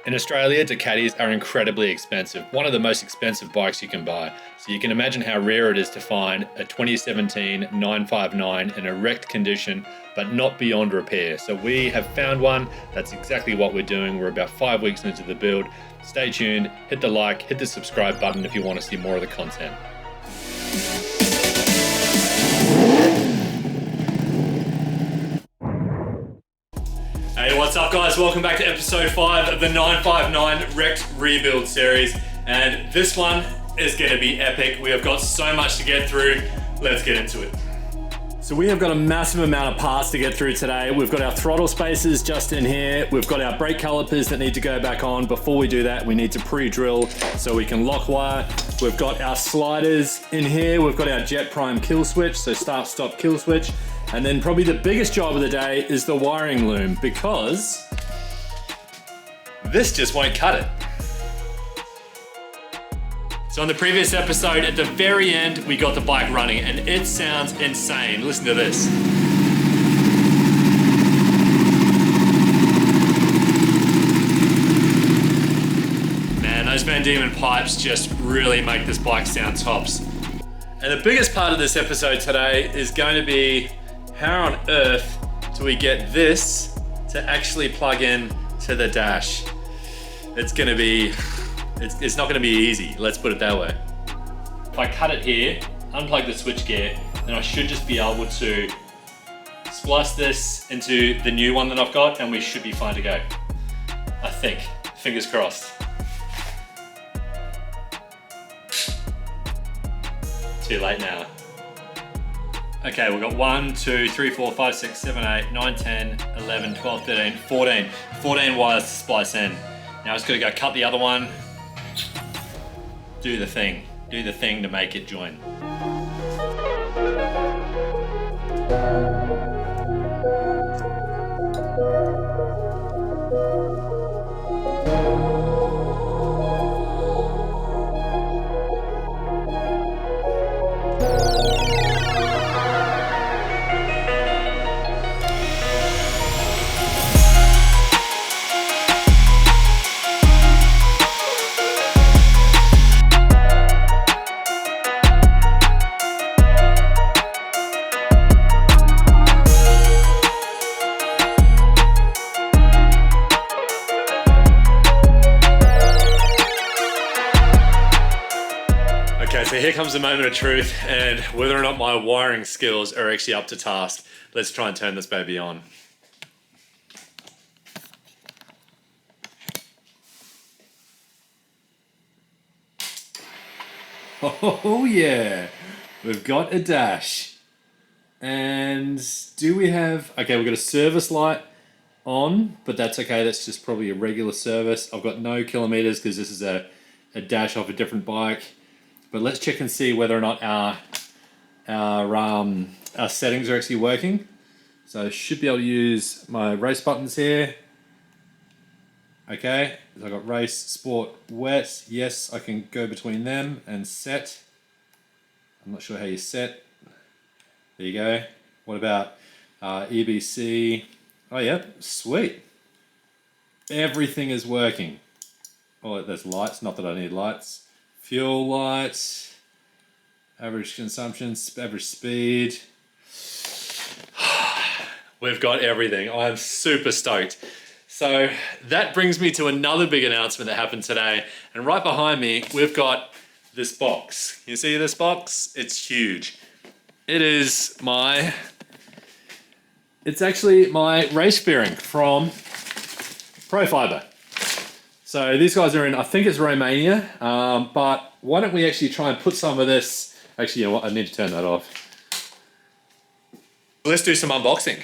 In Australia, Ducatis are incredibly expensive, one of the most expensive bikes you can buy. So you can imagine how rare it is to find a 2017 959 in a wrecked condition, but not beyond repair. So we have found one. That's exactly what we're doing. We're about 5 weeks into the build. Stay tuned, hit the like, hit the subscribe button if you want to see more of the content. Hey, what's up guys? Welcome back to episode 5 of the 959 Wrecked Rebuild series. And this one is gonna be epic. We have got so much to get through. Let's get into it. So we have got a massive amount of parts to get through today. We've got our throttle spacers just in here. We've got our brake calipers that need to go back on. Before we do that, we need to pre-drill so we can lock wire. We've got our sliders in here. We've got our jet prime kill switch, so start, stop, kill switch. And then probably the biggest job of the day is the wiring loom, because this just won't cut it. So on the previous episode, at the very end, we got the bike running and it sounds insane. Listen to this. Man, those Vandemon pipes just really make this bike sound tops. And the biggest part of this episode today is going to be how on earth do we get this to actually plug in to the dash? It's not gonna be easy, let's put it that way. If I cut it here, unplug the switchgear, then I should just be able to splice this into the new one that I've got and we should be fine to go. I think, fingers crossed. Too late now. Okay, we've got 1, 2, 3, 4, 5, 6, 7, 8, 9, 10, 11, 12, 13, 14. 14 wires to splice in. Now it's got to go cut the other one. Do the thing to make it join. Okay, so here comes the moment of truth and whether or not my wiring skills are actually up to task. Let's try and turn this baby on. Oh yeah, we've got a dash. And do we have, okay, we've got a service light on, but that's okay, that's just probably a regular service. I've got no kilometers because this is a dash off a different bike. But let's check and see whether or not our settings are actually working. So I should be able to use my race buttons here. Okay, so I've got race, sport, wet. Yes, I can go between them and set. I'm not sure how you set. There you go. What about EBC? Oh yeah, sweet. Everything is working. Oh, there's lights, not that I need lights. Fuel lights, average consumption, average speed. We've got everything. I'm super stoked. So that brings me to another big announcement that happened today. And right behind me, we've got this box. You see this box? It's huge. It's actually my race fairing from Profiber. So these guys are in, I think it's Romania, but why don't we actually try and put some of this, actually, you know what, I need to turn that off. Let's do some unboxing.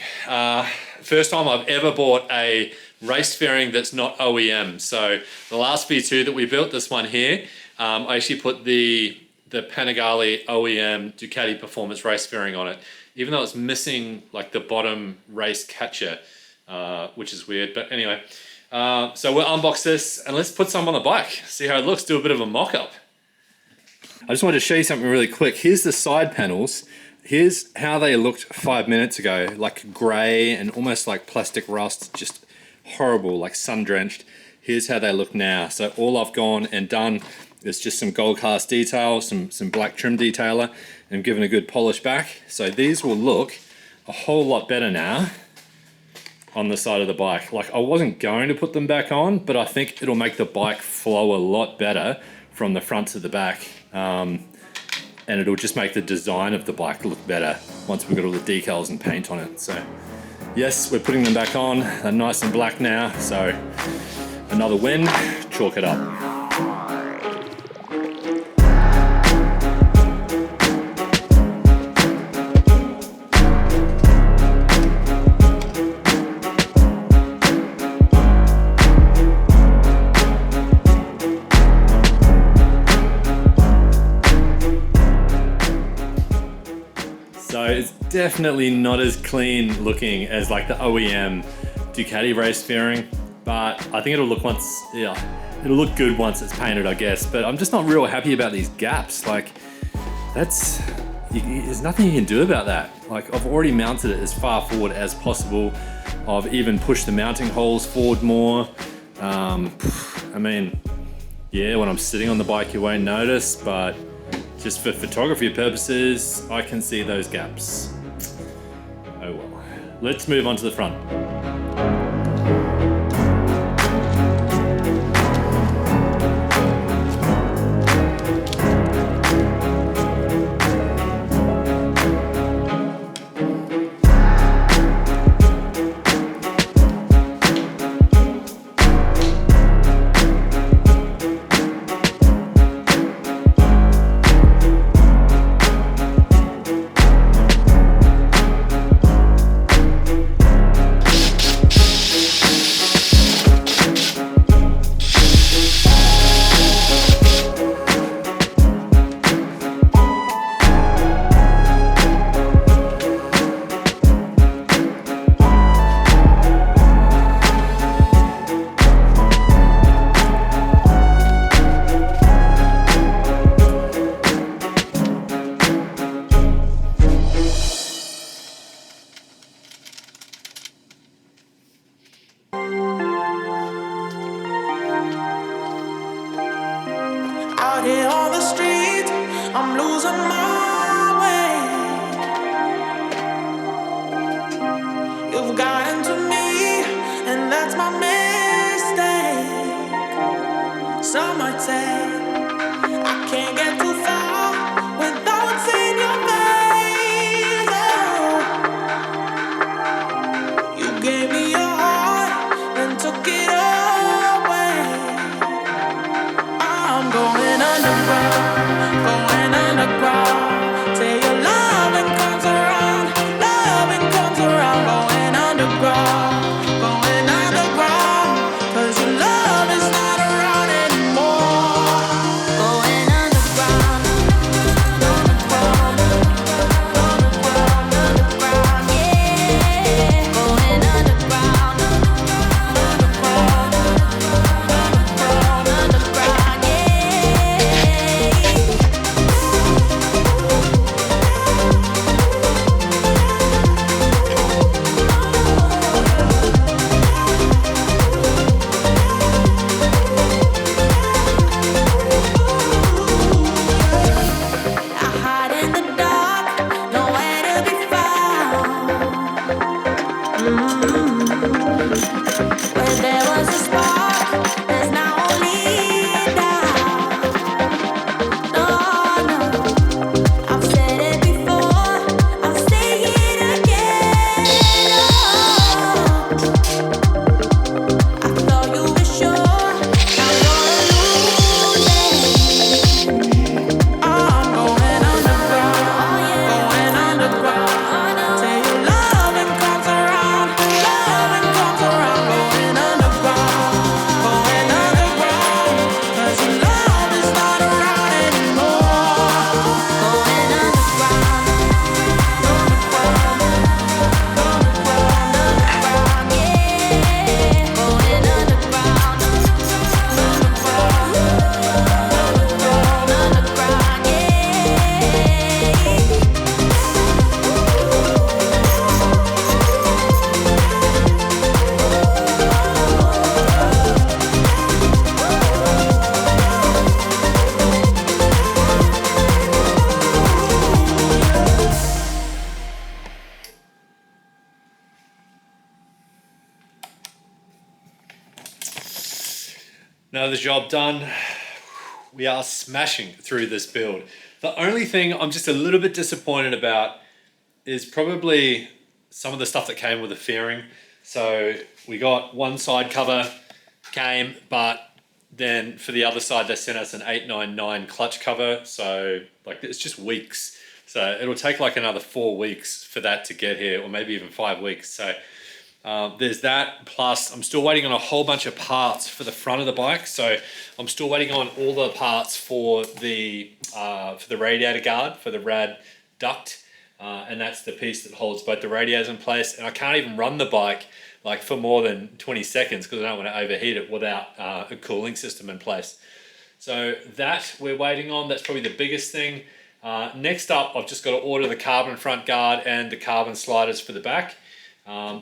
First time I've ever bought a race fairing that's not OEM. So the last V2 that we built, this one here, I actually put the PANIGALE OEM Ducati Performance race fairing on it, even though it's missing like the bottom race catcher, which is weird, but anyway. So we'll unbox this and let's put some on the bike, see how it looks, do a bit of a mock-up. I just wanted to show you something really quick. Here's the side panels. Here's how they looked 5 minutes ago, like gray and almost like plastic rust, just horrible, like sun-drenched. here's how they look now. So all I've gone and done is just some gold cast detail, some black trim detailer, and given a good polish back. So these will look a whole lot better now on the side of the bike. Like, I wasn't going to put them back on, but I think it'll make the bike flow a lot better from the front to the back. And it'll just make the design of the bike look better once we've got all the decals and paint on it. So yes, we're putting them back on. They're nice and black now. So another win, chalk it up. So it's definitely not as clean looking as like the OEM Ducati race fairing, but I think it'll look it'll look good once it's painted, I guess. But I'm just not real happy about these gaps. Like, there's nothing you can do about that. Like, I've already mounted it as far forward as possible. I've even pushed the mounting holes forward more. I mean, yeah, when I'm sitting on the bike you won't notice, but just for photography purposes, I can see those gaps. Oh well. Let's move on to the front. Out here on the street, I'm losing my way. You've gotten to me, and that's my mistake. Some might say I can't get too far without seeing your face. Oh, you gave me your heart and took it away. I'm going underground, till your loving comes around, going underground, 'cause your love is not around anymore. Now the job done. We are smashing through this build. The only thing I'm just a little bit disappointed about is probably some of the stuff that came with the fairing. So we got one side cover came, but then for the other side they sent us an 899 clutch cover. So like it's just weeks. So it'll take like another 4 weeks for that to get here, or maybe even 5 weeks. So there's that, plus I'm still waiting on a whole bunch of parts for the front of the bike. So I'm still waiting on all the parts for the radiator guard for the rad duct, and that's the piece that holds both the radiators in place. And I can't even run the bike like for more than 20 seconds because I don't want to overheat it without a cooling system in place. So that we're waiting on. That's probably the biggest thing. Next up, I've just got to order the carbon front guard and the carbon sliders for the back.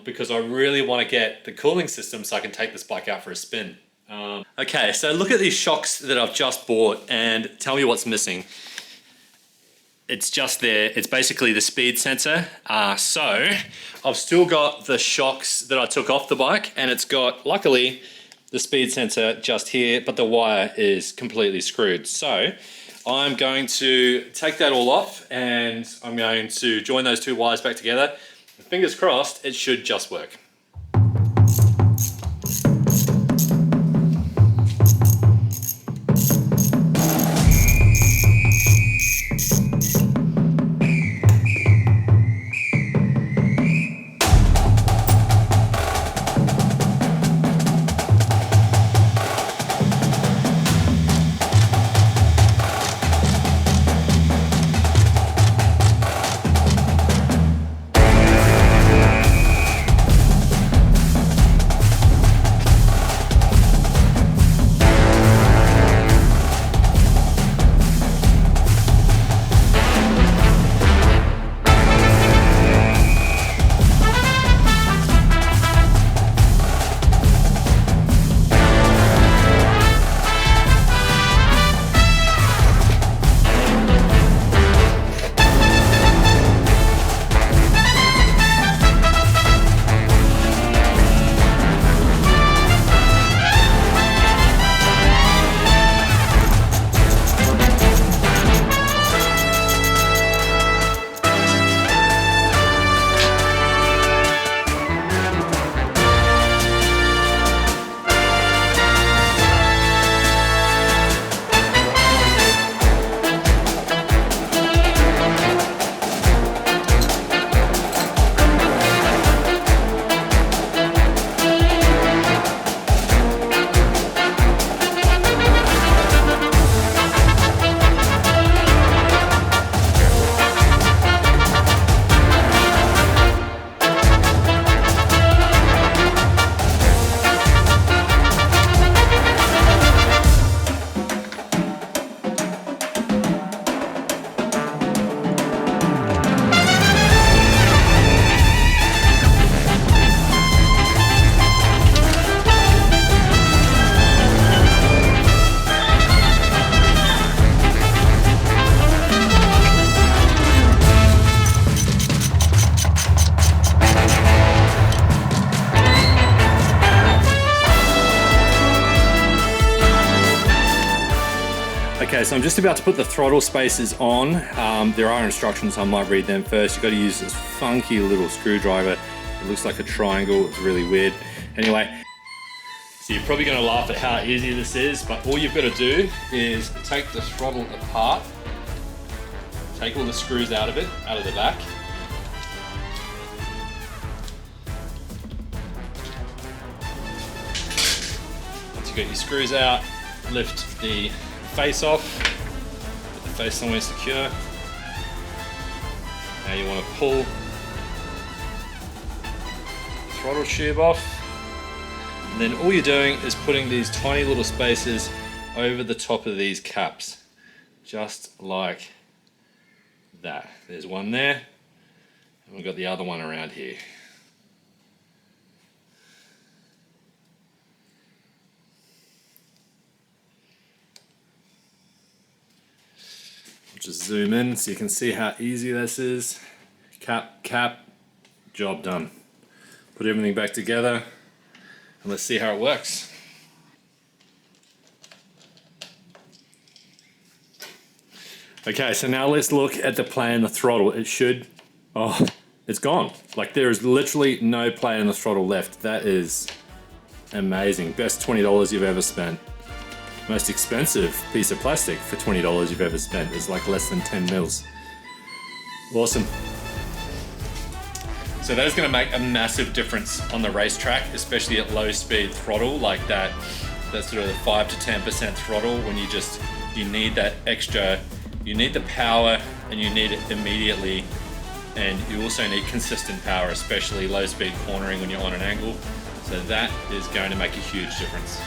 Because I really want to get the cooling system so I can take this bike out for a spin. Okay, so look at these shocks that I've just bought and tell me what's missing. It's just there. It's basically the speed sensor. So I've still got the shocks that I took off the bike, and it's got, luckily, the speed sensor just here, but the wire is completely screwed. So I'm going to take that all off and I'm going to join those two wires back together. Fingers crossed, it should just work. Okay, so I'm just about to put the throttle spacers on. There are instructions, I might read them first. You've got to use this funky little screwdriver. It looks like a triangle, it's really weird. Anyway, so you're probably going to laugh at how easy this is, but all you've got to do is take the throttle apart, take all the screws out of the back. Once you've got your screws out, lift the face off, put the face somewhere secure. Now you want to pull the throttle tube off, and then all you're doing is putting these tiny little spacers over the top of these caps, just like that. There's one there, and we've got the other one around here. Just zoom in so you can see how easy this is. Cap, job done. Put everything back together and let's see how it works. Okay, so now let's look at the play in the throttle. It should, oh, it's gone. Like there is literally no play in the throttle left. That is amazing. Best $20 you've ever spent. Most expensive piece of plastic for $20 you've ever spent is like less than 10 mils. Awesome. So that is going to make a massive difference on the racetrack, especially at low speed throttle like that. That's sort of the 5 to 10% throttle when you need that extra, you need the power and you need it immediately. And you also need consistent power, especially low speed cornering when you're on an angle. So that is going to make a huge difference.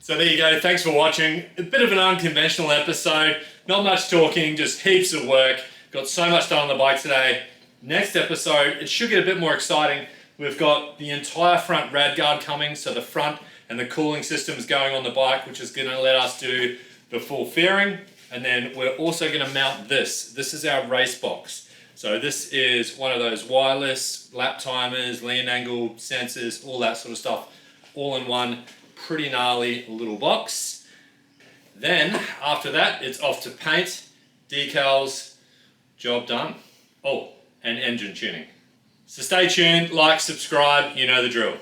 So there you go, thanks for watching. A bit of an unconventional episode, not much talking, just heaps of work. Got so much done on the bike today. Next episode, it should get a bit more exciting. We've got the entire front rad guard coming, so the front and the cooling system's going on the bike, which is gonna let us do the full fairing. And then we're also gonna mount this. This is our race box. So this is one of those wireless lap timers, lean angle sensors, all that sort of stuff, all in one. Pretty gnarly little box. Then after that, it's off to paint, decals, job done. Oh, and engine tuning. So stay tuned, like, subscribe, you know the drill.